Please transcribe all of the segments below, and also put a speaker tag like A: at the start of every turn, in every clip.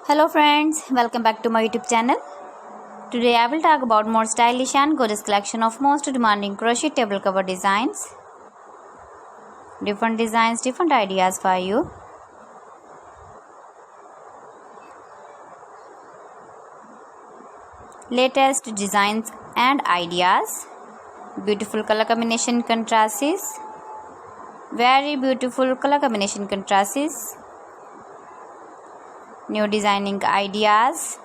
A: Hello friends, welcome back to my YouTube channel. Today I will talk about more stylish and gorgeous collection of most demanding crochet table cover designs. Different designs, different ideas for you. Latest designs and ideas. Beautiful color combination contrasts. Very beautiful color combination contrasts. New designing ideas,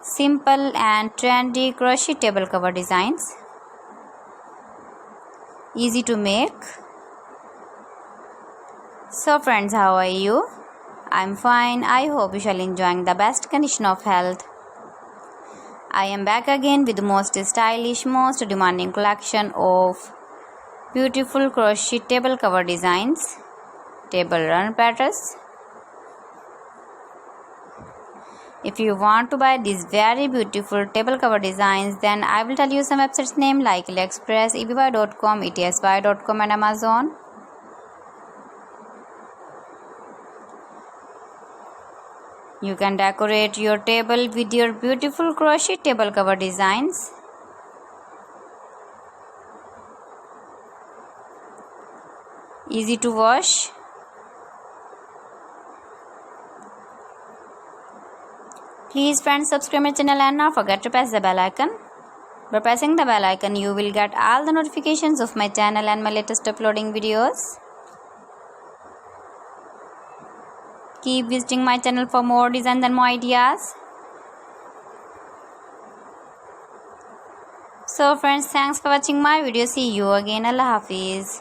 A: simple and trendy crochet table cover designs, easy to make. So friends, how are you? I'm fine. I hope you shall enjoying the best condition of health. I am back again with the most stylish, most demanding collection of beautiful crochet table cover designs, table run patterns. If you want to buy these very beautiful table cover designs, then I will tell you some websites name like AliExpress, eBay.com, ETSY.com and Amazon. You can decorate your table with your beautiful crochet table cover designs. Easy to wash. Please friends, subscribe my channel and not forget to press the bell icon. By pressing the bell icon, you will get all the notifications of my channel and my latest uploading videos. Keep visiting my channel for more designs and more ideas. So friends, thanks for watching my video. See you again. Allah Hafiz.